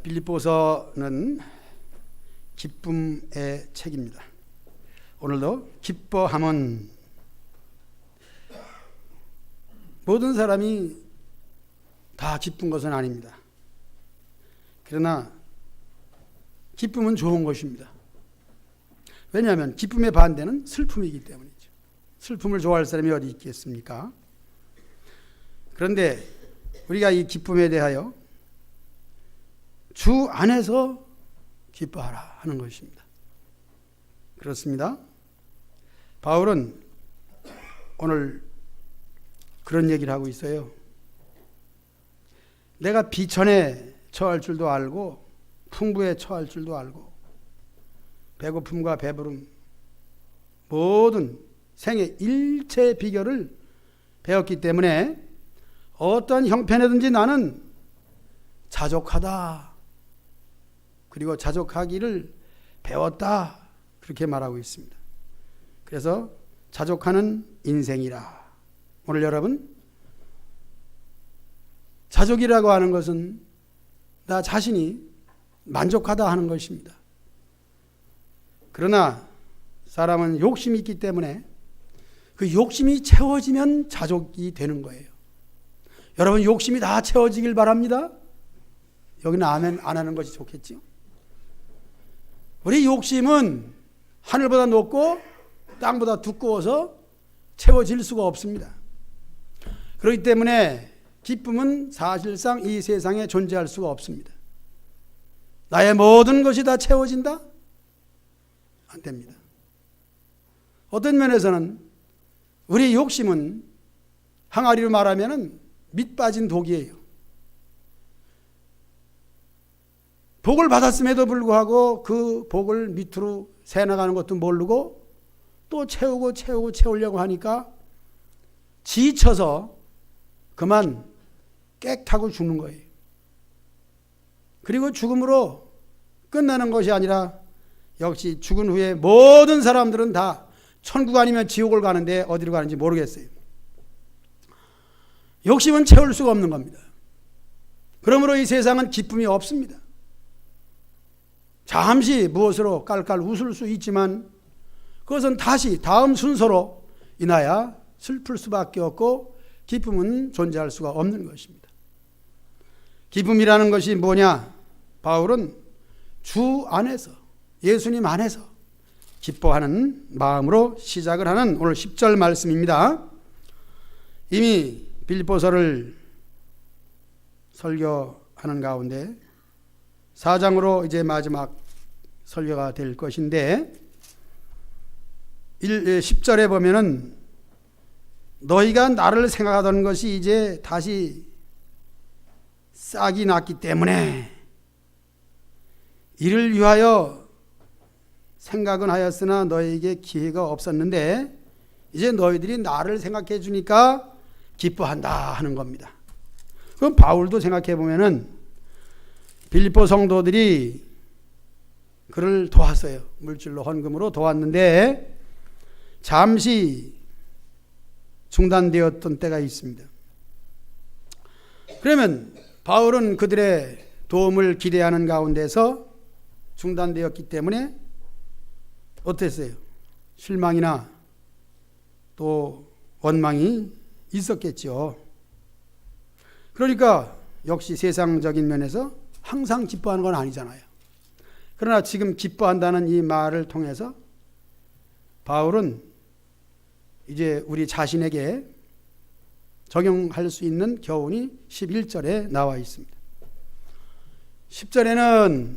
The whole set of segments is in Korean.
빌립보서는 기쁨의 책입니다. 오늘도 기뻐함은 모든 사람이 다 기쁜 것은 아닙니다. 그러나 기쁨은 좋은 것입니다. 왜냐하면 기쁨의 반대는 슬픔이기 때문이죠. 슬픔을 좋아할 사람이 어디 있겠습니까? 그런데 우리가 이 기쁨에 대하여 주 안에서 기뻐하라 하는 것입니다. 그렇습니다. 바울은 오늘 그런 얘기를 하고 있어요. 내가 비천에 처할 줄도 알고 풍부에 처할 줄도 알고 배고픔과 배부름 모든 생의 일체 비결을 배웠기 때문에 어떤 형편이든지 나는 자족하다. 그리고 자족하기를 배웠다. 그렇게 말하고 있습니다. 그래서 자족하는 인생이라. 오늘 여러분, 자족이라고 하는 것은 나 자신이 만족하다 하는 것입니다. 그러나 사람은 욕심이 있기 때문에 그 욕심이 채워지면 자족이 되는 거예요. 여러분 욕심이 다 채워지길 바랍니다. 여기는 아멘 안 하는 것이 좋겠죠. 우리 욕심은 하늘보다 높고 땅보다 두꺼워서 채워질 수가 없습니다. 그렇기 때문에 기쁨은 사실상 이 세상에 존재할 수가 없습니다. 나의 모든 것이 다 채워진다? 안 됩니다. 어떤 면에서는 우리 욕심은 항아리로 말하면 밑 빠진 독이에요. 복을 받았음에도 불구하고 그 복을 밑으로 새나가는 것도 모르고 또 채우려고 하니까 지쳐서 그만 깨끗하고 죽는 거예요. 그리고 죽음으로 끝나는 것이 아니라 역시 죽은 후에 모든 사람들은 다 천국 아니면 지옥을 가는데 어디로 가는지 모르겠어요. 욕심은 채울 수가 없는 겁니다. 그러므로 이 세상은 기쁨이 없습니다. 잠시 무엇으로 깔깔 웃을 수 있지만 그것은 다시 다음 순서로 인하여 슬플 수밖에 없고 기쁨은 존재할 수가 없는 것입니다. 기쁨이라는 것이 뭐냐? 바울은 주 안에서 예수님 안에서 기뻐하는 마음으로 시작을 하는 오늘 10절 말씀입니다. 이미 빌립보서를 설교하는 가운데 4장으로 이제 마지막 설교가 될 것인데 10절에 보면은 너희가 나를 생각하던 것이 이제 다시 싹이 났기 때문에 이를 위하여 생각은 하였으나 너희에게 기회가 없었는데 이제 너희들이 나를 생각해 주니까 기뻐한다 하는 겁니다. 그럼 바울도 생각해 보면은 빌립보 성도들이 그를 도왔어요. 물질로 헌금으로 도왔는데 잠시 중단되었던 때가 있습니다. 그러면 바울은 그들의 도움을 기대하는 가운데서 중단되었기 때문에 어땠어요? 실망이나 또 원망이 있었겠죠. 그러니까 역시 세상적인 면에서 항상 기뻐하는 건 아니잖아요. 그러나 지금 기뻐한다는 이 말을 통해서 바울은 이제 우리 자신에게 적용할 수 있는 교훈이 11절에 나와 있습니다. 10절에는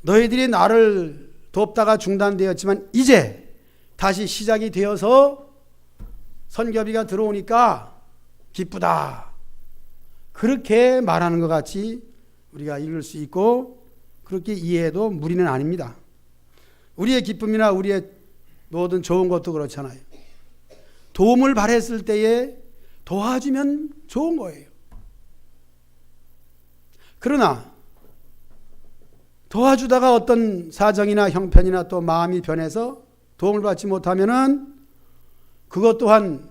너희들이 나를 돕다가 중단되었지만 이제 다시 시작이 되어서 선교비가 들어오니까 기쁘다. 그렇게 말하는 것 같이 우리가 읽을 수 있고 그렇게 이해해도 무리는 아닙니다. 우리의 기쁨이나 우리의 모든 좋은 것도 그렇잖아요. 도움을 바랬을 때에 도와주면 좋은 거예요. 그러나 도와주다가 어떤 사정이나 형편이나 또 마음이 변해서 도움을 받지 못하면은 그것 또한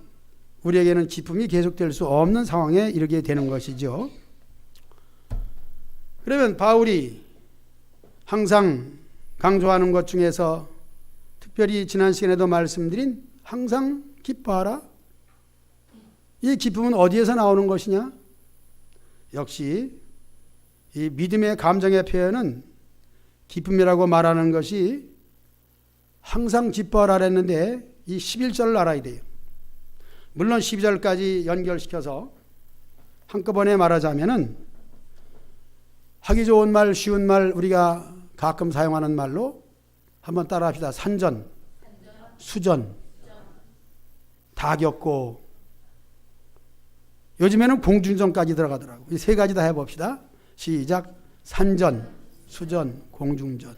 우리에게는 기쁨이 계속될 수 없는 상황에 이르게 되는 것이죠. 그러면 바울이 항상 강조하는 것 중에서 특별히 지난 시간에도 말씀드린 항상 기뻐하라. 이 기쁨은 어디에서 나오는 것이냐? 역시 이 믿음의 감정의 표현은 기쁨이라고 말하는 것이 항상 기뻐하라 했는데 이 11절을 알아야 돼요. 물론 12절까지 연결시켜서 한꺼번에 말하자면은 하기 좋은 말, 쉬운 말, 우리가 가끔 사용하는 말로 한번 따라 합시다. 산전, 수전, 다 겪고, 요즘에는 공중전까지 들어가더라고. 이 세 가지 다 해봅시다. 시작. 산전, 수전, 공중전.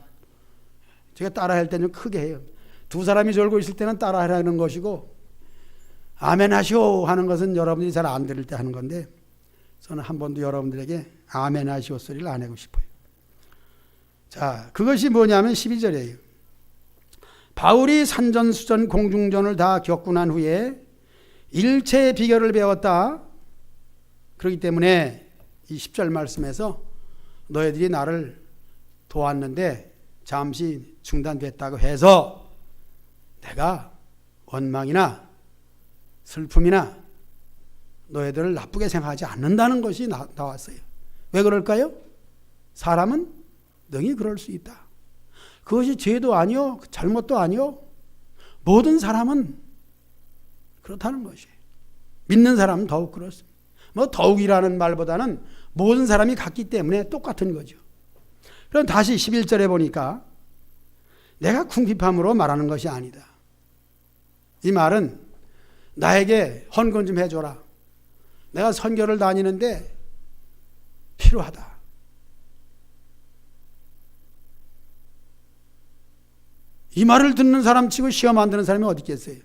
제가 따라 할 때는 크게 해요. 두 사람이 졸고 있을 때는 따라 하라는 것이고, 아멘 하시오 하는 것은 여러분들이 잘 안 들을 때 하는 건데, 저는 한 번도 여러분들에게 아멘 하시오 소리를 안 하고 싶어요. 자, 그것이 뭐냐면 12절이에요. 바울이 산전, 수전, 공중전을 다 겪고 난 후에 일체의 비결을 배웠다. 그렇기 때문에 이 10절 말씀에서 너희들이 나를 도왔는데 잠시 중단됐다고 해서 내가 원망이나 슬픔이나 너희들을 나쁘게 생각하지 않는다는 것이 나왔어요. 왜 그럴까요? 사람은 능히 그럴 수 있다. 그것이 죄도 아니요, 잘못도 아니요. 모든 사람은 그렇다는 것이에요. 믿는 사람은 더욱 그렇습니다. 뭐 더욱이라는 말보다는 모든 사람이 같기 때문에 똑같은 거죠. 그럼 다시 11절에 보니까 내가 궁핍함으로 말하는 것이 아니다. 이 말은 나에게 헌금 좀 해줘라. 내가 선교를 다니는데 필요하다. 이 말을 듣는 사람 치고 시험 안 드는 사람이 어디 있겠어요?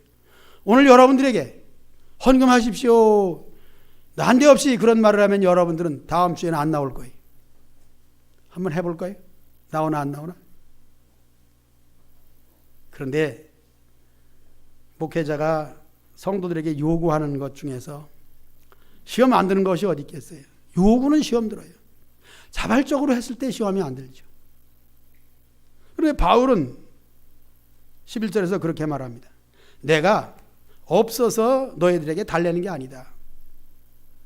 오늘 여러분들에게 헌금하십시오. 난데없이 그런 말을 하면 여러분들은 다음 주에는 안 나올 거예요. 한번 해볼 거예요? 나오나 안 나오나? 그런데 목회자가 성도들에게 요구하는 것 중에서 시험 안 드는 것이 어디 있겠어요? 요구는 시험 들어요. 자발적으로 했을 때 시험이 안 들죠. 그런데 바울은 11절에서 그렇게 말합니다. 내가 없어서 너희들에게 달래는 게 아니다.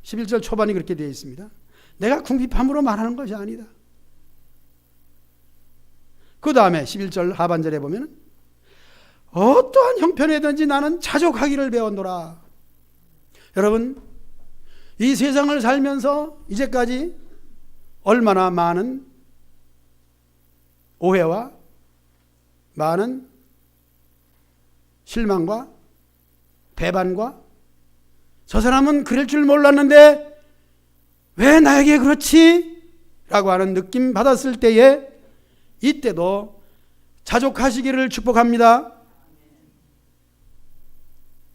11절 초반이 그렇게 되어 있습니다. 내가 궁핍함으로 말하는 것이 아니다. 그 다음에 11절 하반절에 보면 어떠한 형편이든지 나는 자족하기를 배웠노라. 여러분, 이 세상을 살면서 이제까지 얼마나 많은 오해와 많은 실망과 배반과 저 사람은 그럴 줄 몰랐는데 왜 나에게 그렇지? 라고 하는 느낌 받았을 때에 이때도 자족하시기를 축복합니다.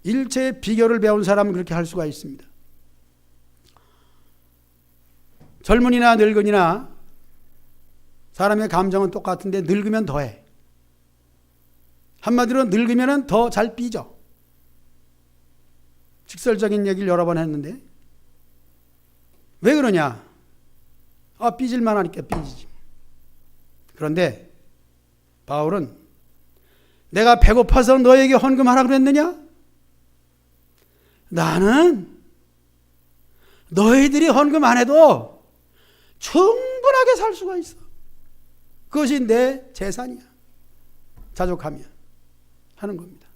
일체의 비결을 배운 사람은 그렇게 할 수가 있습니다. 젊은이나 늙은이나 사람의 감정은 똑같은데 늙으면 더해. 한마디로 늙으면 더 잘 삐져. 직설적인 얘기를 여러 번 했는데 왜 그러냐? 삐질만 하니까 삐지지. 그런데 바울은 내가 배고파서 너에게 헌금하라 그랬느냐? 나는 너희들이 헌금 안 해도 충분하게 살 수가 있어. 그것이 내 재산이야. 자족하면 하는 겁니다.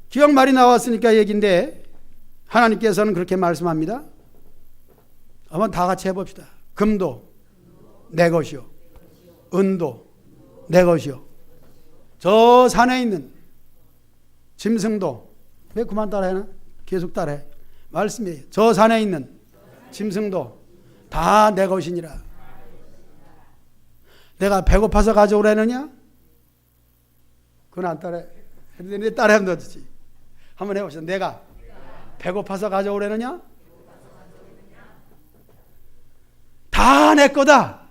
기억 말이 나왔으니까 얘기인데 하나님께서는 그렇게 말씀합니다. 한번 다 같이 해봅시다. 금도 내 것이요, 은도 내 것이요, 저 산에 있는 짐승도, 왜 그만 따라해나? 계속 따라해. 말씀이에요. 저 산에 있는 짐승도 다 내 것이니라. 내가 배고파서 가져오라느냐? 그건 안 따라해. 내 따라하면 되지. 한번 해봅시다. 내가 배고파서 가져오라느냐? 다 내 거다.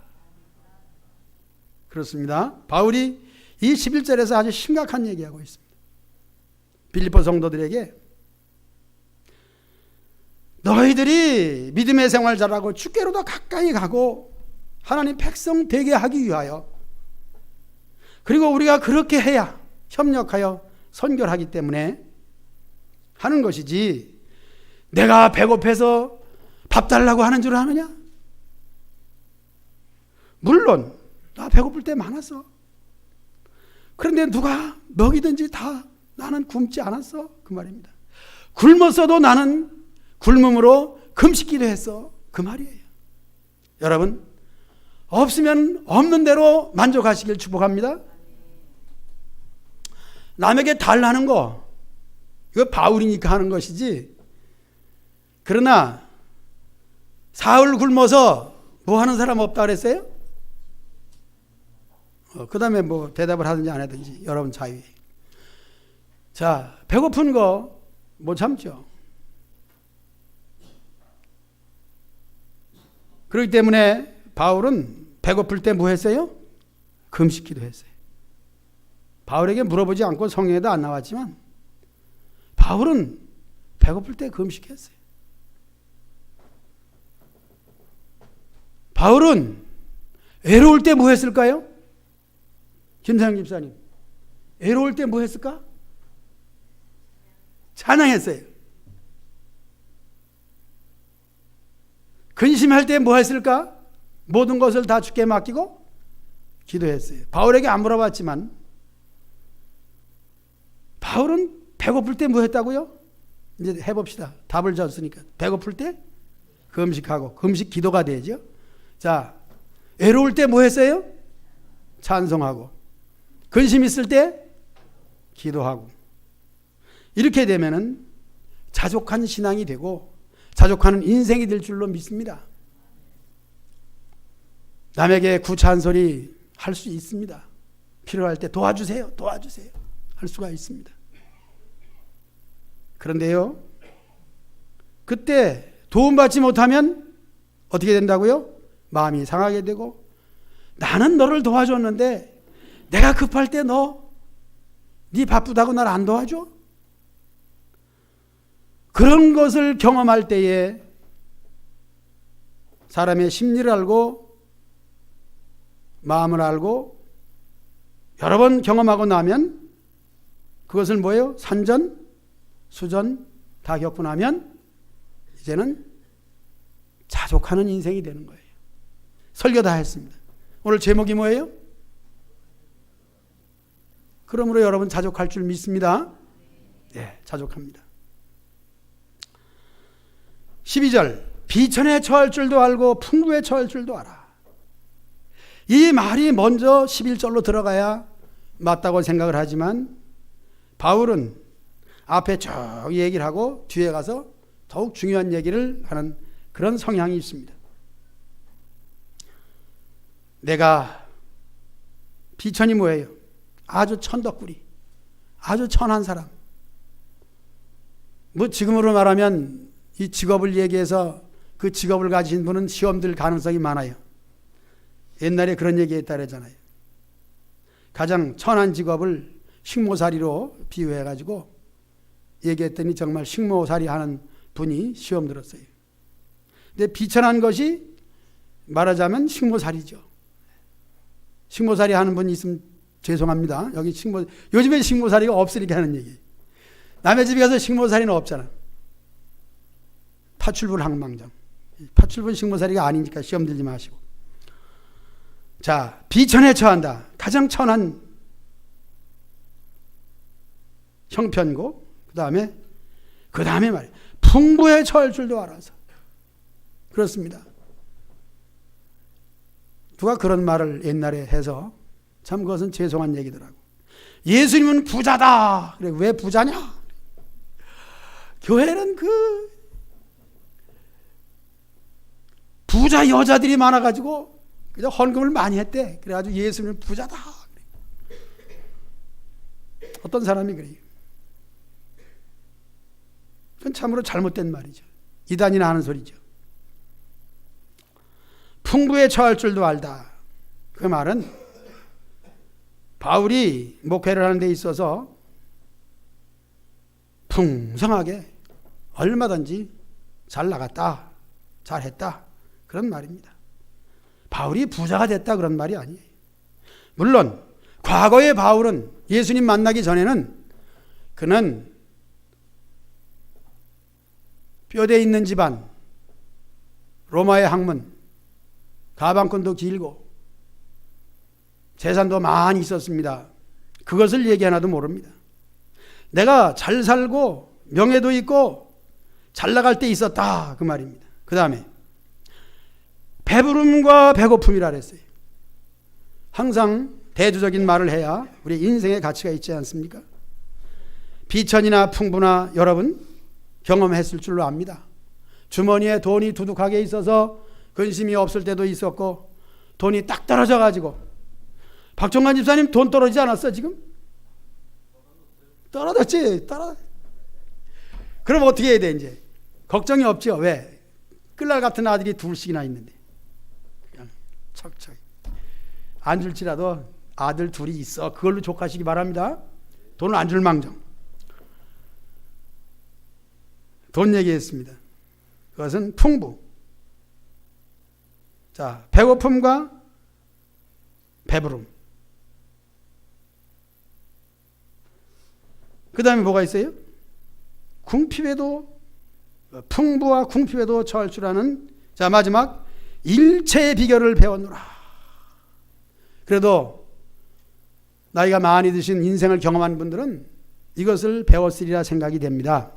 그렇습니다. 바울이 이 11절에서 아주 심각한 얘기하고 있습니다. 빌립보 성도들에게 너희들이 믿음의 생활 잘하고 주께로 더 가까이 가고 하나님 백성 되게 하기 위하여, 그리고 우리가 그렇게 해야 협력하여 선결하기 때문에 하는 것이지, 내가 배고파서 밥 달라고 하는 줄 아느냐? 물론 나 배고플 때 많았어. 그런데 누가 먹이든지 다 나는 굶지 않았어, 그 말입니다. 굶었어도 나는 굶음으로 금식기도 했어, 그 말이에요. 여러분, 없으면 없는 대로 만족하시길 축복합니다. 남에게 달라는 거, 이거 바울이니까 하는 것이지, 그러나 사흘 굶어서 뭐 하는 사람 없다 그랬어요? 그 다음에 뭐 대답을 하든지 안 하든지 여러분 자유예요. 자, 배고픈 거 못 참죠. 그렇기 때문에 바울은 배고플 때 뭐 했어요? 금식기도 했어요. 바울에게 물어보지 않고 성경에도 안 나왔지만 바울은 배고플 때 금식했어요. 바울은 외로울 때 뭐 했을까요? 김상영 집사님, 외로울 때 뭐 했을까? 찬양했어요. 근심할 때 뭐 했을까? 모든 것을 다 주께 맡기고 기도했어요. 바울에게 안 물어봤지만 바울은 배고플 때 뭐 했다고요? 이제 해봅시다. 답을 줬으니까. 배고플 때 금식하고, 금식 기도가 되죠. 자, 외로울 때 뭐 했어요? 찬송하고, 근심 있을 때 기도하고. 이렇게 되면은 자족한 신앙이 되고 자족하는 인생이 될 줄로 믿습니다. 남에게 구차한 소리 할 수 있습니다. 필요할 때 도와주세요, 도와주세요 할 수가 있습니다. 그런데요, 그때 도움받지 못하면 어떻게 된다고요? 마음이 상하게 되고, 나는 너를 도와줬는데 내가 급할 때 네 바쁘다고 날 안 도와줘? 그런 것을 경험할 때에 사람의 심리를 알고 마음을 알고 여러 번 경험하고 나면 그것을 뭐예요? 산전, 수전 다 겪고 나면 이제는 자족하는 인생이 되는 거예요. 설교 다 했습니다. 오늘 제목이 뭐예요? 그러므로 여러분 자족할 줄 믿습니다. 네, 자족합니다. 12절, 비천에 처할 줄도 알고 풍부에 처할 줄도 알아. 이 말이 먼저 11절로 들어가야 맞다고 생각을 하지만 바울은 앞에 쭉 얘기를 하고 뒤에 가서 더욱 중요한 얘기를 하는 그런 성향이 있습니다. 내가 비천이 뭐예요? 아주 천덕꾸리, 아주 천한 사람. 뭐 지금으로 말하면 이 직업을 얘기해서 그 직업을 가진 분은 시험 들 가능성이 많아요. 옛날에 그런 얘기 했다잖아요. 가장 천한 직업을 식모살이로 비유해가지고 얘기했더니 정말 식모살이 하는 분이 시험 들었어요. 근데 비천한 것이 말하자면 식모살이죠. 식모살이 하는 분이 있으면 죄송합니다. 여기 요즘에 식모살이가 없으니까 하는 얘기. 남의 집에 가서 식모살이는 없잖아. 파출분 항망정. 파출분 식모살이가 아니니까 시험 들지 마시고. 자, 비천에 처한다. 가장 천한 형편고, 그 다음에 말이에요. 풍부에 처할 줄도 알아서. 그렇습니다. 누가 그런 말을 옛날에 해서 참 그것은 죄송한 얘기더라고. 예수님은 부자다. 그래, 왜 부자냐? 교회는 그 부자 여자들이 많아가지고 그냥 헌금을 많이 했대. 그래가지고 예수님은 부자다. 어떤 사람이 그래요. 그건 참으로 잘못된 말이죠. 이단이나 하는 소리죠. 풍부에 처할 줄도 알다. 그 말은 바울이 목회를 하는 데 있어서 풍성하게 얼마든지 잘 나갔다, 잘했다, 그런 말입니다. 바울이 부자가 됐다 그런 말이 아니에요. 물론 과거의 바울은 예수님 만나기 전에는 그는 뼈대 있는 집안, 로마의 학문, 가방끈도 길고 재산도 많이 있었습니다. 그것을 얘기 하나도 모릅니다. 내가 잘 살고 명예도 있고 잘 나갈 때 있었다 그 말입니다. 그 다음에 배부름과 배고픔이라 그랬어요. 항상 대조적인 말을 해야 우리 인생의 가치가 있지 않습니까? 비천이나 풍부나 여러분 경험했을 줄로 압니다. 주머니에 돈이 두둑하게 있어서 근심이 없을 때도 있었고 돈이 딱 떨어져 가지고 박종관 집사님 돈 떨어지지 않았어 지금? 떨어졌지. 그럼 어떻게 해야 돼 이제? 걱정이 없죠. 왜? 끌날 같은 아들이 둘씩이나 있는데 그냥 척척 안 줄지라도 아들 둘이 있어. 그걸로 족하시기 바랍니다. 돈을 안 줄 망정. 돈 얘기했습니다. 그것은 풍부. 자, 배고픔과 배부름. 그 다음에 뭐가 있어요? 궁핍에도, 풍부와 궁핍에도 처할 줄 아는, 자, 마지막 일체의 비결을 배웠노라. 그래도 나이가 많이 드신 인생을 경험한 분들은 이것을 배웠으리라 생각이 됩니다.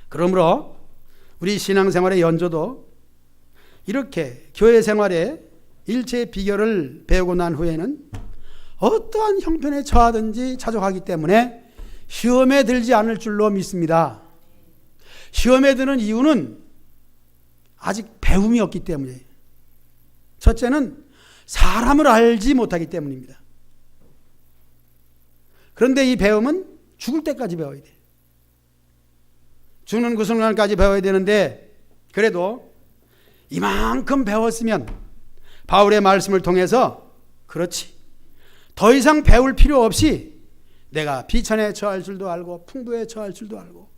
그러므로 우리 신앙생활의 연조도 이렇게 교회 생활에 일체의 비결을 배우고 난 후에는 어떠한 형편에 처하든지 자족하기 때문에 시험에 들지 않을 줄로 믿습니다. 시험에 드는 이유는 아직 배움이 없기 때문이에요. 첫째는 사람을 알지 못하기 때문입니다. 그런데 이 배움은 죽을 때까지 배워야 돼요. 죽는 그 순간까지 배워야 되는데 그래도 이만큼 배웠으면 바울의 말씀을 통해서 그렇지, 더 이상 배울 필요 없이 내가 비천에 처할 줄도 알고 풍부에 처할 줄도 알고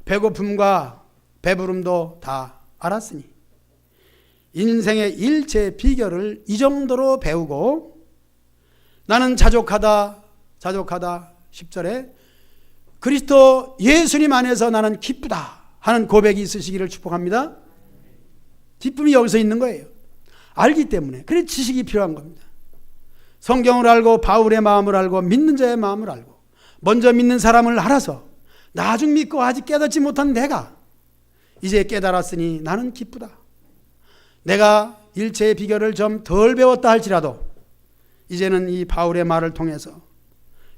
배고픔과 배부름도 다 알았으니 인생의 일체 비결을 이 정도로 배우고 나는 자족하다 10절에 그리스도 예수님 안에서 나는 기쁘다 하는 고백이 있으시기를 축복합니다. 기쁨이 여기서 있는 거예요. 알기 때문에. 그래 지식이 필요한 겁니다. 성경을 알고 바울의 마음을 알고 믿는 자의 마음을 알고 먼저 믿는 사람을 알아서 나중 믿고 아직 깨닫지 못한 내가 이제 깨달았으니 나는 기쁘다. 내가 일체의 비결을 좀 덜 배웠다 할지라도 이제는 이 바울의 말을 통해서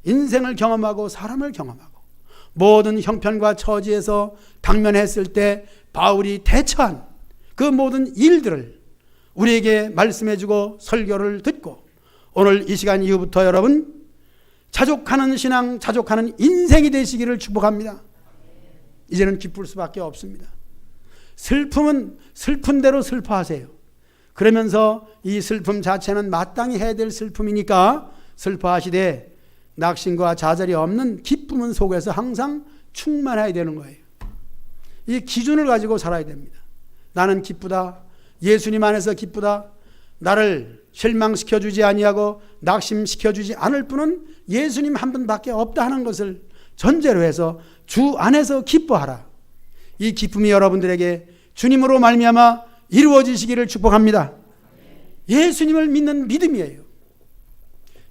인생을 경험하고 사람을 경험하고 모든 형편과 처지에서 당면했을 때 바울이 대처한 그 모든 일들을 우리에게 말씀해주고 설교를 듣고 오늘 이 시간 이후부터 여러분 자족하는 신앙, 자족하는 인생이 되시기를 축복합니다. 이제는 기쁠 수밖에 없습니다. 슬픔은 슬픈 대로 슬퍼하세요. 그러면서 이 슬픔 자체는 마땅히 해야 될 슬픔이니까 슬퍼하시되 낙심과 좌절이 없는 기쁨은 속에서 항상 충만해야 되는 거예요. 이 기준을 가지고 살아야 됩니다. 나는 기쁘다. 예수님 안에서 기쁘다. 나를 실망시켜주지 아니하고 낙심시켜주지 않을 분은 예수님 한 분밖에 없다 하는 것을 전제로 해서 주 안에서 기뻐하라. 이 기쁨이 여러분들에게 주님으로 말미암아 이루어지시기를 축복합니다. 예수님을 믿는 믿음이에요.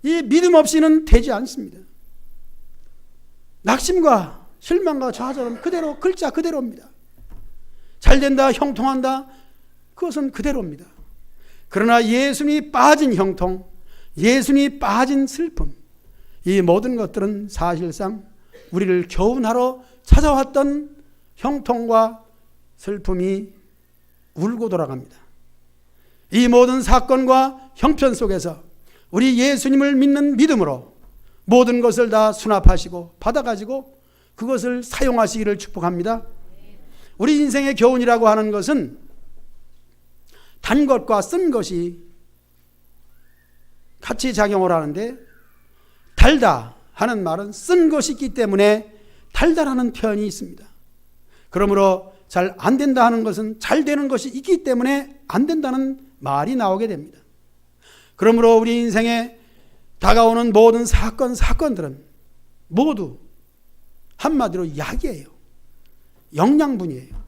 이 믿음 없이는 되지 않습니다. 낙심과 실망과 좌절은 그대로 글자 그대로입니다. 잘된다, 형통한다, 그것은 그대로입니다. 그러나 예수님이 빠진 형통, 예수님이 빠진 슬픔, 이 모든 것들은 사실상 우리를 교훈하러 찾아왔던 형통과 슬픔이 울고 돌아갑니다. 이 모든 사건과 형편 속에서 우리 예수님을 믿는 믿음으로 모든 것을 다 수납하시고 받아가지고 그것을 사용하시기를 축복합니다. 우리 인생의 교훈이라고 하는 것은 단 것과 쓴 것이 같이 작용을 하는데 달다 하는 말은 쓴 것이 있기 때문에 달달하는 표현이 있습니다. 그러므로 잘 안 된다 하는 것은 잘 되는 것이 있기 때문에 안 된다는 말이 나오게 됩니다. 그러므로 우리 인생에 다가오는 모든 사건들은 모두 한마디로 약이에요. 영양분이에요.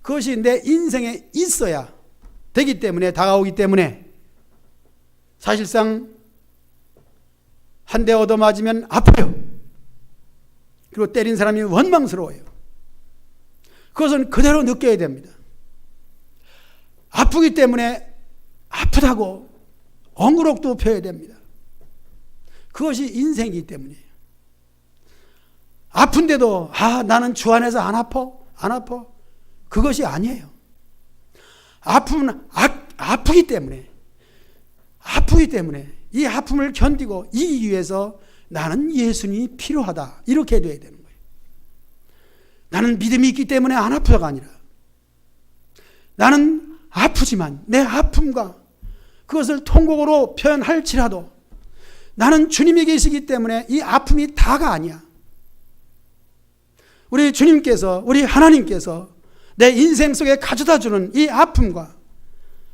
그것이 내 인생에 있어야 되기 때문에, 다가오기 때문에 사실상 한 대 얻어맞으면 아파요. 그리고 때린 사람이 원망스러워요. 그것은 그대로 느껴야 됩니다. 아프기 때문에 아프다고 엉그럭도 펴야 됩니다. 그것이 인생이기 때문이에요. 아픈데도 나는 주 안에서 안 아파. 그것이 아니에요. 아픔은 아프기 때문에 이 아픔을 견디고 이기기 위해서 나는 예수님이 필요하다, 이렇게 돼야 되는 거예요. 나는 믿음이 있기 때문에 안 아프다가 아니라 나는 아프지만 내 아픔과 그것을 통곡으로 표현할지라도 나는 주님이 계시기 때문에 이 아픔이 다가 아니야. 우리 주님께서, 우리 하나님께서 내 인생 속에 가져다주는 이 아픔과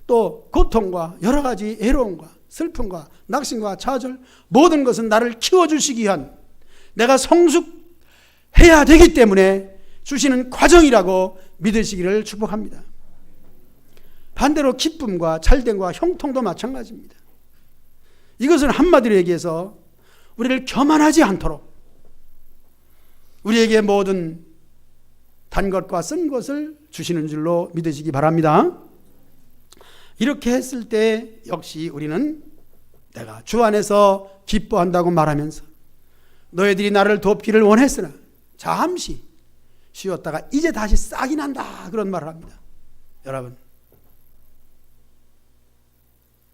또 고통과 여러 가지 애로움과 슬픔과 낙심과 좌절, 모든 것은 나를 키워주시기 위한, 내가 성숙해야 되기 때문에 주시는 과정이라고 믿으시기를 축복합니다. 반대로 기쁨과 잘됨과 형통도 마찬가지입니다. 이것은 한마디로 얘기해서 우리를 교만하지 않도록 우리에게 모든 단 것과 쓴 것을 주시는 줄로 믿으시기 바랍니다. 이렇게 했을 때 역시 우리는 내가 주 안에서 기뻐한다고 말하면서 너희들이 나를 돕기를 원했으나 잠시 쉬었다가 이제 다시 싹이 난다, 그런 말을 합니다. 여러분,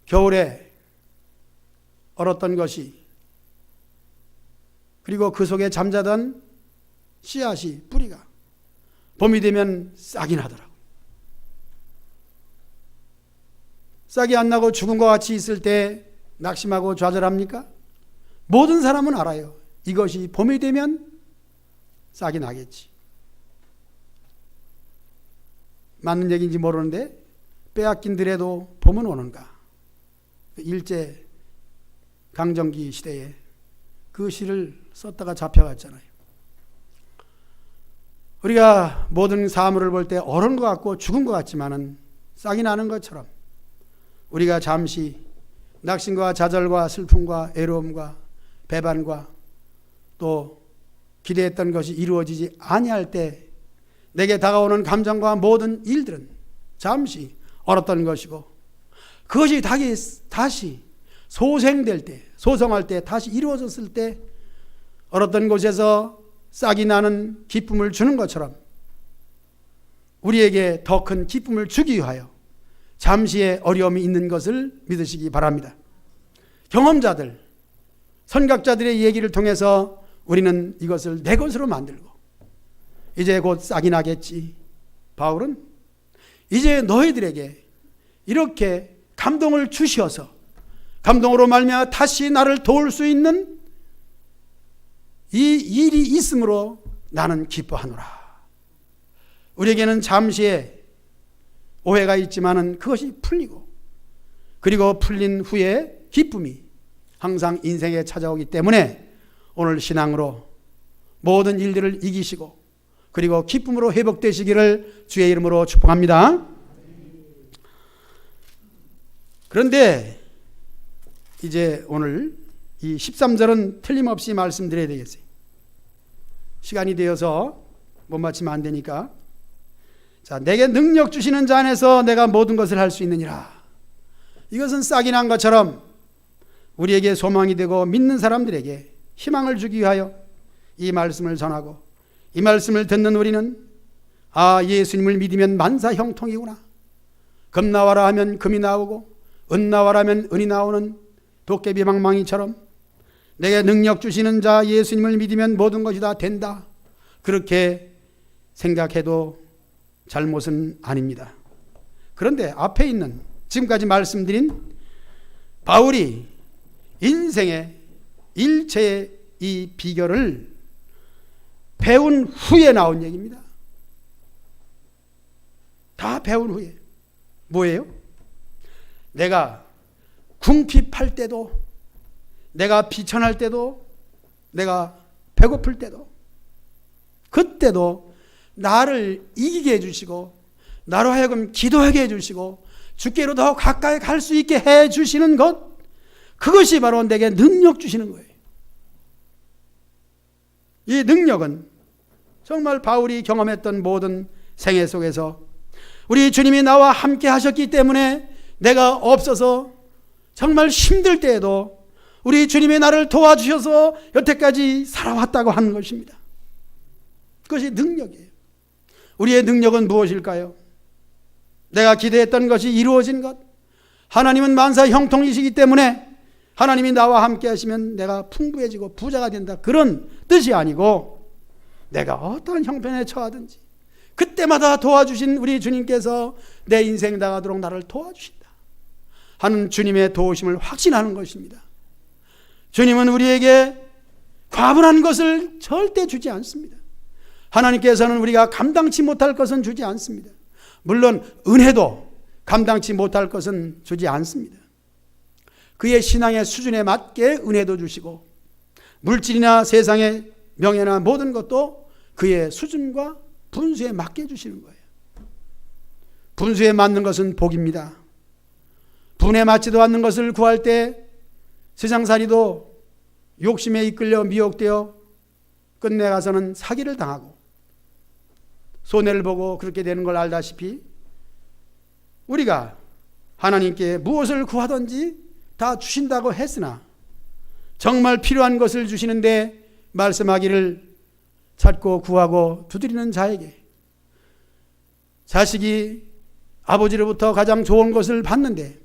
겨울에 얼었던 것이, 그리고 그 속에 잠자던 씨앗이, 뿌리가 봄이 되면 싹이 나더라고요. 싹이 안 나고 죽은 것 같이 있을 때 낙심하고 좌절합니까? 모든 사람은 알아요. 이것이 봄이 되면 싹이 나겠지. 맞는 얘기인지 모르는데 빼앗긴 들에도 봄은 오는가. 일제 강점기 시대에 그 시를 썼다가 잡혀갔잖아요. 우리가 모든 사물을 볼 때 얼은 것 같고 죽은 것 같지만은 싹이 나는 것처럼 우리가 잠시 낙심과 좌절과 슬픔과 애로움과 배반과 또 기대했던 것이 이루어지지 아니할 때 내게 다가오는 감정과 모든 일들은 잠시 얼었던 것이고, 그것이 다시 소생될 때, 소성할 때, 다시 이루어졌을 때 얼었던 곳에서 싹이 나는 기쁨을 주는 것처럼 우리에게 더 큰 기쁨을 주기 위하여 잠시의 어려움이 있는 것을 믿으시기 바랍니다. 경험자들, 선각자들의 얘기를 통해서 우리는 이것을 내 것으로 만들고 이제 곧 싹이 나겠지. 바울은 이제 너희들에게 이렇게 감동을 주셔서 감동으로 말미암아 다시 나를 도울 수 있는 이 일이 있으므로 나는 기뻐하노라. 우리에게는 잠시의 오해가 있지만은 그것이 풀리고, 그리고 풀린 후에 기쁨이 항상 인생에 찾아오기 때문에 오늘 신앙으로 모든 일들을 이기시고 그리고 기쁨으로 회복되시기를 주의 이름으로 축복합니다. 그런데 이제 오늘 이 13절은 틀림없이 말씀드려야 되겠어요. 시간이 되어서 못 마치면 안 되니까. 자, 내게 능력 주시는 자 안에서 내가 모든 것을 할 수 있느니라. 이것은 싹이 난 것처럼 우리에게 소망이 되고 믿는 사람들에게 희망을 주기 위하여 이 말씀을 전하고, 이 말씀을 듣는 우리는 예수님을 믿으면 만사 형통이구나. 금 나와라 하면 금이 나오고 은 나와라 하면 은이 나오는 도깨비 방망이처럼 내게 능력 주시는 자 예수님을 믿으면 모든 것이 다 된다. 그렇게 생각해도 잘못은 아닙니다. 그런데 앞에 있는 지금까지 말씀드린 바울이 인생의 일체의 이 비결을 배운 후에 나온 얘기입니다. 다 배운 후에 뭐예요? 내가 궁핍할 때도, 내가 비천할 때도, 내가 배고플 때도, 그때도 나를 이기게 해주시고 나로 하여금 기도하게 해주시고 주께로 더 가까이 갈 수 있게 해주시는 것, 그것이 바로 내게 능력 주시는 거예요. 이 능력은 정말 바울이 경험했던 모든 생애 속에서 우리 주님이 나와 함께 하셨기 때문에 내가 없어서 정말 힘들 때에도 우리 주님이 나를 도와주셔서 여태까지 살아왔다고 하는 것입니다. 그것이 능력이에요. 우리의 능력은 무엇일까요? 내가 기대했던 것이 이루어진 것, 하나님은 만사 형통이시기 때문에 하나님이 나와 함께 하시면 내가 풍부해지고 부자가 된다, 그런 뜻이 아니고 내가 어떠한 형편에 처하든지 그때마다 도와주신 우리 주님께서 내 인생 나가도록 나를 도와주신다 하는 주님의 도우심을 확신하는 것입니다. 주님은 우리에게 과분한 것을 절대 주지 않습니다. 하나님께서는 우리가 감당치 못할 것은 주지 않습니다. 물론 은혜도 감당치 못할 것은 주지 않습니다. 그의 신앙의 수준에 맞게 은혜도 주시고 물질이나 세상의 명예나 모든 것도 그의 수준과 분수에 맞게 주시는 거예요. 분수에 맞는 것은 복입니다. 분에 맞지도 않는 것을 구할 때 세상살이도 욕심에 이끌려 미혹되어 끝내 가서는 사기를 당하고 손해를 보고 그렇게 되는 걸 알다시피 우리가 하나님께 무엇을 구하든지 다 주신다고 했으나 정말 필요한 것을 주시는데 말씀하기를 찾고 구하고 두드리는 자에게 자식이 아버지로부터 가장 좋은 것을 받는데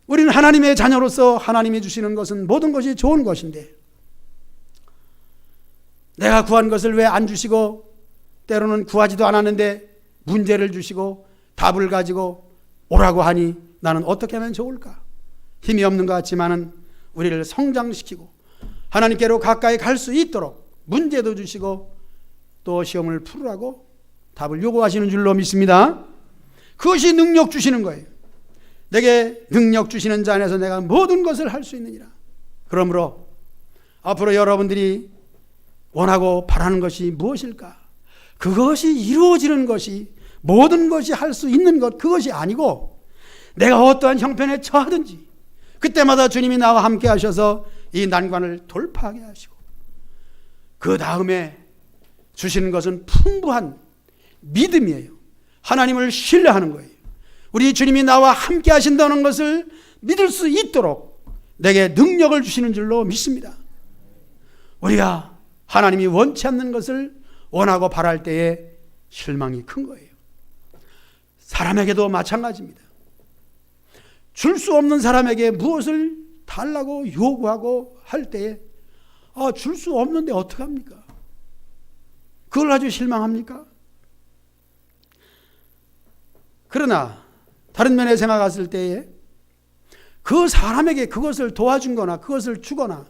우리는 하나님의 자녀로서 하나님이 주시는 것은 모든 것이 좋은 것인데 내가 구한 것을 왜 안 주시고 때로는 구하지도 않았는데 문제를 주시고 답을 가지고 오라고 하니 나는 어떻게 하면 좋을까? 힘이 없는 것 같지만은 우리를 성장시키고 하나님께로 가까이 갈 수 있도록 문제도 주시고 또 시험을 풀으라고 답을 요구하시는 줄로 믿습니다. 그것이 능력 주시는 거예요. 내게 능력 주시는 자 안에서 내가 모든 것을 할 수 있느니라. 그러므로 앞으로 여러분들이 원하고 바라는 것이 무엇일까? 그것이 이루어지는 것이, 모든 것이 할 수 있는 것, 그것이 아니고 내가 어떠한 형편에 처하든지 그때마다 주님이 나와 함께 하셔서 이 난관을 돌파하게 하시고 그 다음에 주시는 것은 풍부한 믿음이에요. 하나님을 신뢰하는 거예요. 우리 주님이 나와 함께 하신다는 것을 믿을 수 있도록 내게 능력을 주시는 줄로 믿습니다. 우리가 하나님이 원치 않는 것을 원하고 바랄 때에 실망이 큰 거예요. 사람에게도 마찬가지입니다. 줄 수 없는 사람에게 무엇을 달라고 요구하고 할 때에 줄 수 없는데 어떡합니까? 그걸 가지고 실망합니까? 그러나 다른 면에 생각했을 때에 그 사람에게 그것을 도와준 거나 그것을 주거나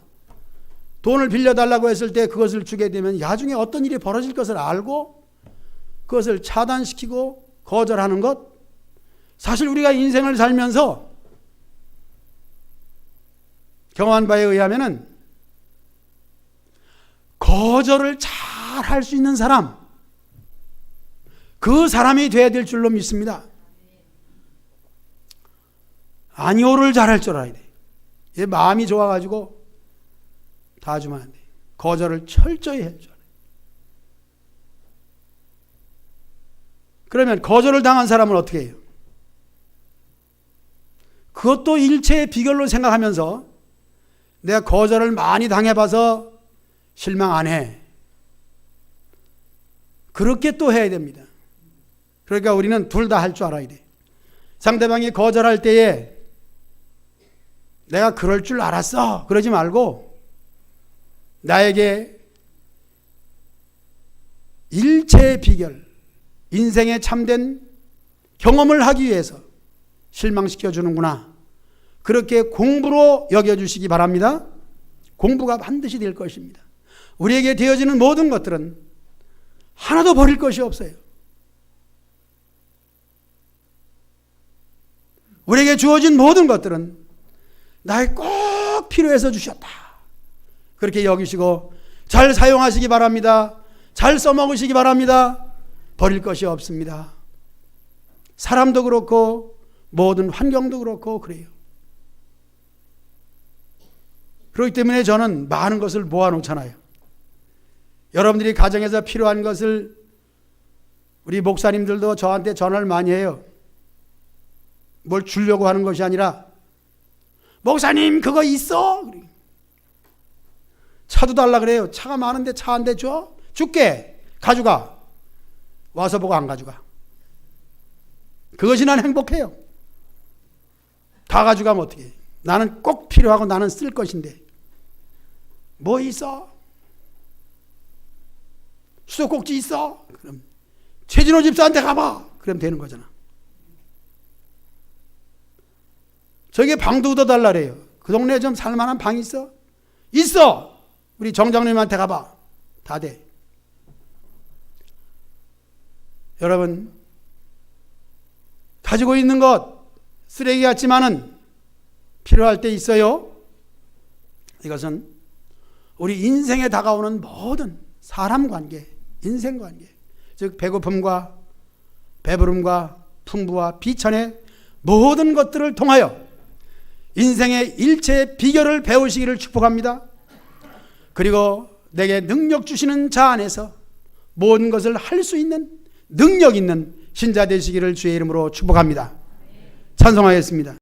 돈을 빌려달라고 했을 때 그것을 주게 되면 나중에 어떤 일이 벌어질 것을 알고 그것을 차단시키고 거절하는 것, 사실 우리가 인생을 살면서 경험한 바에 의하면은 거절을 잘 할 수 있는 사람, 그 사람이 돼야 될 줄로 믿습니다. 아니오를 잘할 줄 알아야 돼. 얘 마음이 좋아가지고 다 주면 안 돼. 거절을 철저히 할 줄 알아야 돼. 그러면 거절을 당한 사람은 어떻게 해요? 그것도 일체의 비결로 생각하면서 내가 거절을 많이 당해봐서 실망 안 해. 그렇게 또 해야 됩니다. 그러니까 우리는 둘 다 할 줄 알아야 돼. 상대방이 거절할 때에 내가 그럴 줄 알았어 그러지 말고 나에게 일체의 비결, 인생의 참된 경험을 하기 위해서 실망시켜 주는구나, 그렇게 공부로 여겨주시기 바랍니다. 공부가 반드시 될 것입니다. 우리에게 되어지는 모든 것들은 하나도 버릴 것이 없어요. 우리에게 주어진 모든 것들은 나의 꼭 필요해서 주셨다. 그렇게 여기시고 잘 사용하시기 바랍니다. 잘 써먹으시기 바랍니다. 버릴 것이 없습니다. 사람도 그렇고 모든 환경도 그렇고 그래요. 그렇기 때문에 저는 많은 것을 모아놓잖아요. 여러분들이 가정에서 필요한 것을 우리 목사님들도 저한테 전화를 많이 해요. 뭘 주려고 하는 것이 아니라 목사님 그거 있어? 차도 달라 그래요. 차가 많은데 차 한 대 줘? 줄게. 가져가. 와서 보고 안 가져가. 그것이 난 행복해요. 다 가져가면 어떻게 해. 나는 꼭 필요하고 나는 쓸 것인데 뭐 있어? 수도꼭지 있어? 그럼 최진호 집사한테 가봐. 그럼 되는 거잖아. 저게 방도 얻어달라래요. 그 동네에 좀 살만한 방 있어? 있어. 우리 정장님한테 가봐. 다 돼. 여러분, 가지고 있는 것 쓰레기 같지만은 필요할 때 있어요. 이것은 우리 인생에 다가오는 모든 사람 관계, 인생 관계, 즉 배고픔과 배부름과 풍부와 비천의 모든 것들을 통하여 인생의 일체의 비결을 배우시기를 축복합니다. 그리고 내게 능력 주시는 자 안에서 모든 것을 할 수 있는 능력 있는 신자 되시기를 주의 이름으로 축복합니다. 찬송하겠습니다.